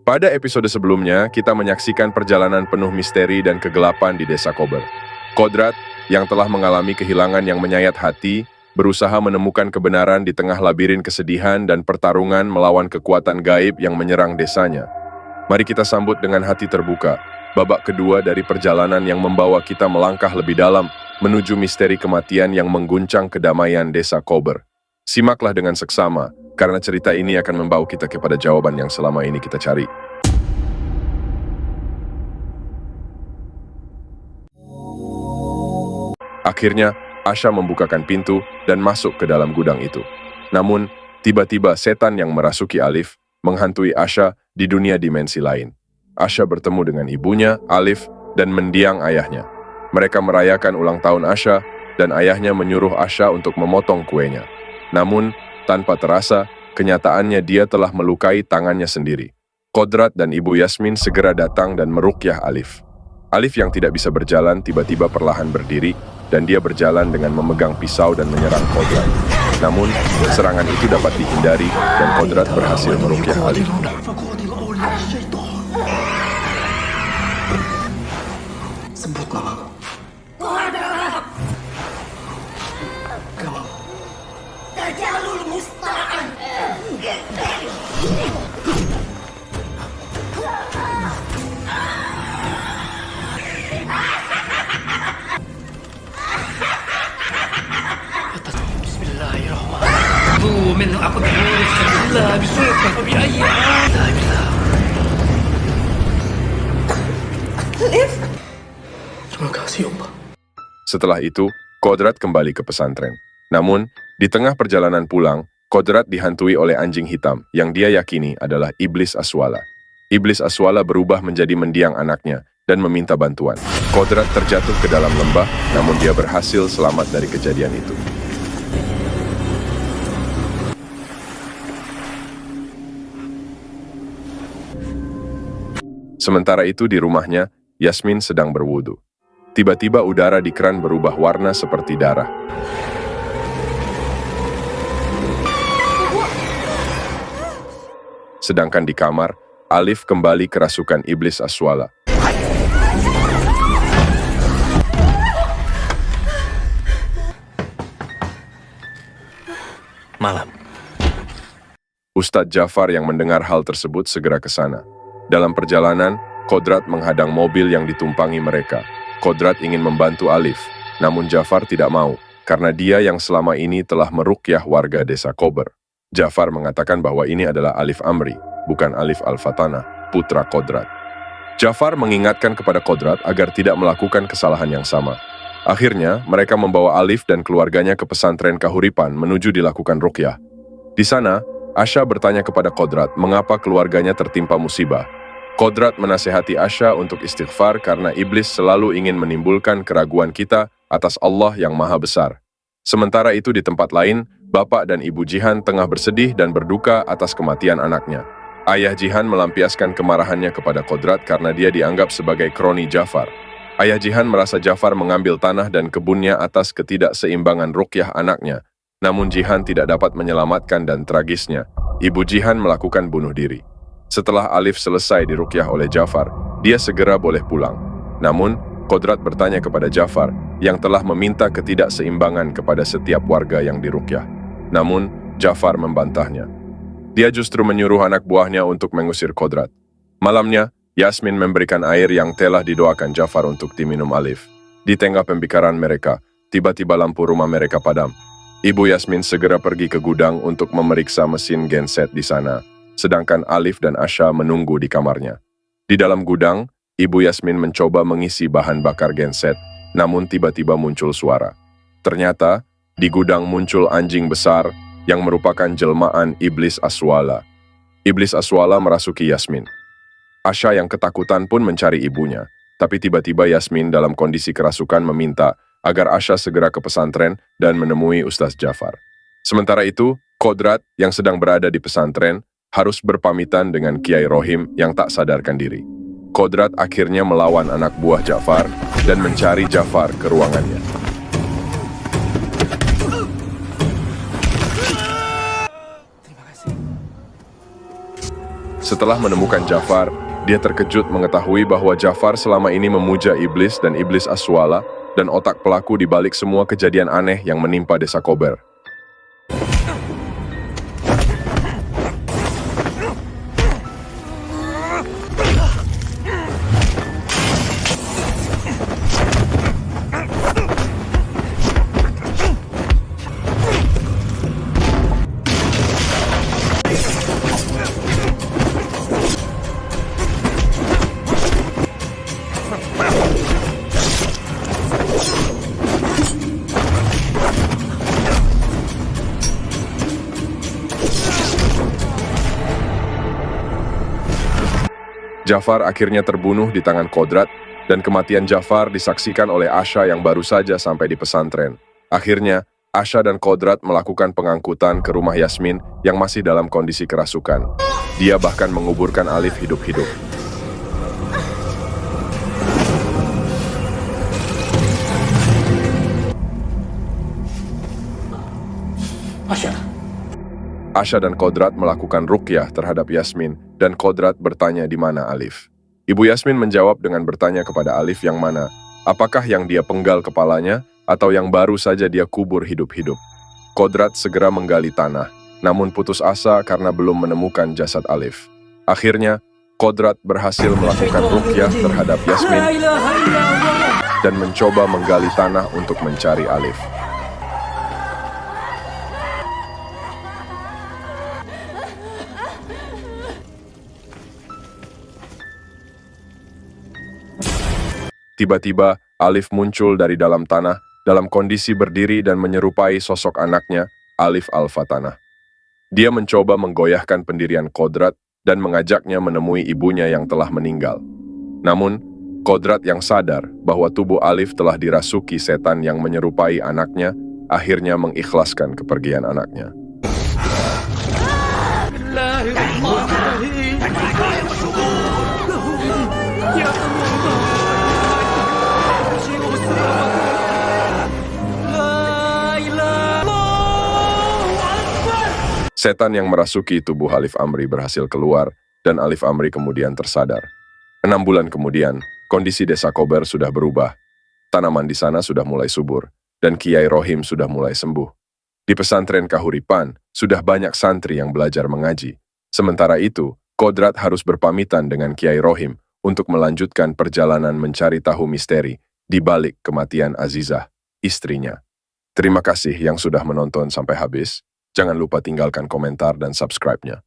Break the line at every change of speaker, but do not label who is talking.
Pada episode sebelumnya, kita menyaksikan perjalanan penuh misteri dan kegelapan di desa Kober. Kodrat, yang telah mengalami kehilangan yang menyayat hati, berusaha menemukan kebenaran di tengah labirin kesedihan dan pertarungan melawan kekuatan gaib yang menyerang desanya. Mari kita sambut dengan hati terbuka, babak kedua dari perjalanan yang membawa kita melangkah lebih dalam menuju misteri kematian yang mengguncang kedamaian desa Kober. Simaklah dengan seksama, karena cerita ini akan membawa kita kepada jawaban yang selama ini kita cari. Akhirnya, Asha membukakan pintu dan masuk ke dalam gudang itu. Namun, tiba-tiba setan yang merasuki Alif menghantui Asha di dunia dimensi lain. Asha bertemu dengan ibunya, Alif, dan mendiang ayahnya. Mereka merayakan ulang tahun Asha, dan ayahnya menyuruh Asha untuk memotong kuenya. Namun, tanpa terasa, kenyataannya dia telah melukai tangannya sendiri. Kodrat dan Ibu Yasmin segera datang dan meruqyah Alif. Alif yang tidak bisa berjalan tiba-tiba perlahan berdiri, dan dia berjalan dengan memegang pisau dan menyerang Kodrat. Namun, serangan itu dapat dihindari, dan Kodrat berhasil meruqyah Alif.
Sebut nama.
Tajalul Musta'an.
Bismillahirrahmanirrahim. من أقدر الله بسوءك وبأي
Alif.
Terima kasih Allah.
Setelah itu, Kodrat kembali ke pesantren. Namun, di tengah perjalanan pulang, Kodrat dihantui oleh anjing hitam yang dia yakini adalah Iblis Aswala. Iblis Aswala berubah menjadi mendiang anaknya dan meminta bantuan. Kodrat terjatuh ke dalam lembah, namun dia berhasil selamat dari kejadian itu. Sementara itu di rumahnya, Yasmin sedang berwudu. Tiba-tiba udara di keran berubah warna seperti darah. Sedangkan di kamar, Alif kembali kerasukan Iblis Aswala.
Malam.
Ustadz Jafar yang mendengar hal tersebut segera ke sana. Dalam perjalanan, Kodrat menghadang mobil yang ditumpangi mereka. Kodrat ingin membantu Alif, namun Jafar tidak mau, karena dia yang selama ini telah meruqyah warga desa Kober. Jafar mengatakan bahwa ini adalah Alif Amri, bukan Alif Al-Fatana, putra Kodrat. Jafar mengingatkan kepada Kodrat agar tidak melakukan kesalahan yang sama. Akhirnya, mereka membawa Alif dan keluarganya ke pesantren Kahuripan menuju dilakukan ruqyah. Di sana, Asha bertanya kepada Kodrat mengapa keluarganya tertimpa musibah. Kodrat menasihati Asha untuk istighfar karena iblis selalu ingin menimbulkan keraguan kita atas Allah yang Maha Besar. Sementara itu di tempat lain, Bapak dan Ibu Jihan tengah bersedih dan berduka atas kematian anaknya. Ayah Jihan melampiaskan kemarahannya kepada Kodrat karena dia dianggap sebagai kroni Jafar. Ayah Jihan merasa Jafar mengambil tanah dan kebunnya atas ketidakseimbangan ruqyah anaknya. Namun Jihan tidak dapat menyelamatkan dan tragisnya, Ibu Jihan melakukan bunuh diri. Setelah Alif selesai diruqyah oleh Jafar, dia segera boleh pulang. Namun, Kodrat bertanya kepada Jafar yang telah meminta ketidakseimbangan kepada setiap warga yang diruqyah. Namun, Jafar membantahnya. Dia justru menyuruh anak buahnya untuk mengusir Kodrat. Malamnya, Yasmin memberikan air yang telah didoakan Jafar untuk diminum Alif. Di tengah pembikaran mereka, tiba-tiba lampu rumah mereka padam. Ibu Yasmin segera pergi ke gudang untuk memeriksa mesin genset di sana, sedangkan Alif dan Asha menunggu di kamarnya. Di dalam gudang, Ibu Yasmin mencoba mengisi bahan bakar genset, namun tiba-tiba muncul suara. Ternyata, di gudang muncul anjing besar yang merupakan jelmaan Iblis Aswala. Iblis Aswala merasuki Yasmin. Asha yang ketakutan pun mencari ibunya, tapi tiba-tiba Yasmin dalam kondisi kerasukan meminta agar Asha segera ke pesantren dan menemui Ustaz Jafar. Sementara itu, Kodrat yang sedang berada di pesantren harus berpamitan dengan Kiai Rohim yang tak sadarkan diri. Kodrat akhirnya melawan anak buah Jafar dan mencari Jafar ke ruangannya. Setelah menemukan Jafar, dia terkejut mengetahui bahwa Jafar selama ini memuja iblis dan iblis Aswala dan otak pelaku di balik semua kejadian aneh yang menimpa desa Kober. Jafar akhirnya terbunuh di tangan Kodrat, dan kematian Jafar disaksikan oleh Asha yang baru saja sampai di pesantren. Akhirnya, Asha dan Kodrat melakukan pengangkutan ke rumah Yasmin yang masih dalam kondisi kerasukan. Dia bahkan menguburkan Alif hidup-hidup.
Asha.
Asha dan Kodrat melakukan ruqyah terhadap Yasmin, dan Kodrat bertanya di mana Alif. Ibu Yasmin menjawab dengan bertanya kepada Alif yang mana, apakah yang dia penggal kepalanya, atau yang baru saja dia kubur hidup-hidup. Kodrat segera menggali tanah, namun putus asa karena belum menemukan jasad Alif. Akhirnya, Kodrat berhasil melakukan ruqyah terhadap Yasmin,
La ilaha illallah.
dan mencoba menggali tanah untuk mencari Alif. Tiba-tiba, Alif muncul dari dalam tanah, dalam kondisi berdiri dan menyerupai sosok anaknya, Alif Al-Fatanah. Dia mencoba menggoyahkan pendirian Kodrat dan mengajaknya menemui ibunya yang telah meninggal. Namun, Kodrat yang sadar bahwa tubuh Alif telah dirasuki setan yang menyerupai anaknya, akhirnya mengikhlaskan kepergian anaknya.
Bismillahirrahmanirrahim. Ya Allah. La ilaha illallah.
Setan yang merasuki tubuh Alif Amri berhasil keluar, dan Alif Amri kemudian tersadar. 6 bulan kemudian, kondisi desa Kober sudah berubah. Tanaman di sana sudah mulai subur, dan Kiai Rohim sudah mulai sembuh. Di pesantren Kahuripan, sudah banyak santri yang belajar mengaji. Sementara itu, Kodrat harus berpamitan dengan Kiai Rohim untuk melanjutkan perjalanan mencari tahu misteri di balik kematian Azizah, istrinya. Terima kasih yang sudah menonton sampai habis. Jangan lupa tinggalkan komentar dan subscribe-nya.